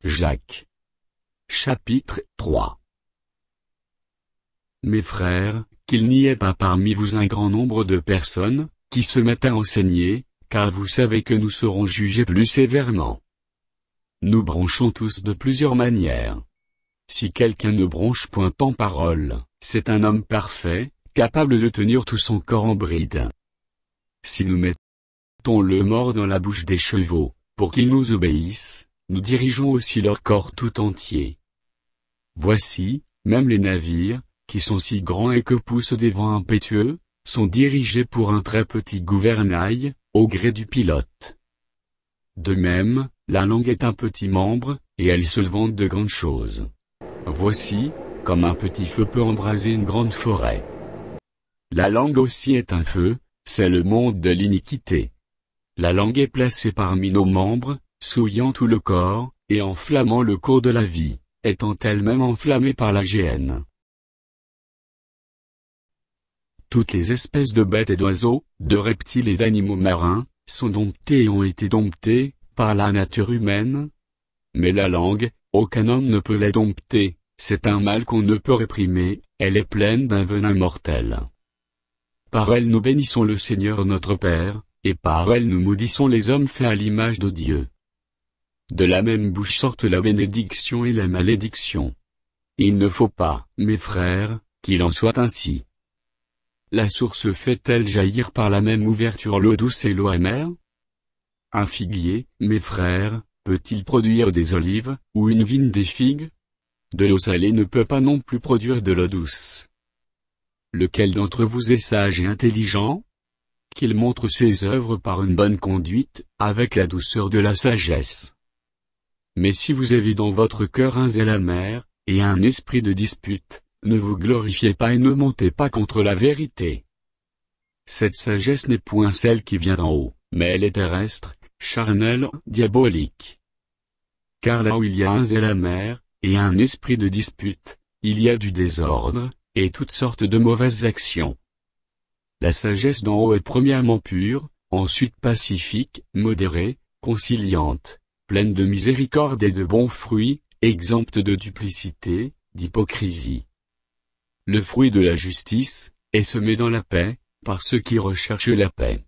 Jacques. Chapitre 3. Mes frères, qu'il n'y ait pas parmi vous un grand nombre de personnes, qui se mettent à enseigner, car vous savez que nous serons jugés plus sévèrement. Nous bronchons tous de plusieurs manières. Si quelqu'un ne bronche point en parole, c'est un homme parfait, capable de tenir tout son corps en bride. Si nous mettons le mors dans la bouche des chevaux, pour qu'ils nous obéissent, nous dirigeons aussi leur corps tout entier. Voici, même les navires, qui sont si grands et que poussent des vents impétueux, sont dirigés pour un très petit gouvernail, au gré du pilote. De même, la langue est un petit membre, et elle se vante de grandes choses. Voici, comme un petit feu peut embraser une grande forêt. La langue aussi est un feu, c'est le monde de l'iniquité. La langue est placée parmi nos membres, souillant tout le corps, et enflammant le cours de la vie, étant elle-même enflammée par la géhenne. Toutes les espèces de bêtes et d'oiseaux, de reptiles et d'animaux marins, sont domptées et ont été domptées, par la nature humaine. Mais la langue, aucun homme ne peut la dompter, c'est un mal qu'on ne peut réprimer, elle est pleine d'un venin mortel. Par elle nous bénissons le Seigneur notre Père, et par elle nous maudissons les hommes faits à l'image de Dieu. De la même bouche sortent la bénédiction et la malédiction. Il ne faut pas, mes frères, qu'il en soit ainsi. La source fait-elle jaillir par la même ouverture l'eau douce et l'eau amère? Un figuier, mes frères, peut-il produire des olives, ou une vigne des figues? De l'eau salée ne peut pas non plus produire de l'eau douce. Lequel d'entre vous est sage et intelligent? Qu'il montre ses œuvres par une bonne conduite, avec la douceur de la sagesse. Mais si vous avez dans votre cœur un zèle amer, et un esprit de dispute, ne vous glorifiez pas et ne montez pas contre la vérité. Cette sagesse n'est point celle qui vient d'en haut, mais elle est terrestre, charnelle, diabolique. Car là où il y a un zèle amer, et un esprit de dispute, il y a du désordre, et toutes sortes de mauvaises actions. La sagesse d'en haut est premièrement pure, ensuite pacifique, modérée, conciliante, pleine de miséricorde et de bons fruits, exempte de duplicité, d'hypocrisie. Le fruit de la justice est semé dans la paix, par ceux qui recherchent la paix.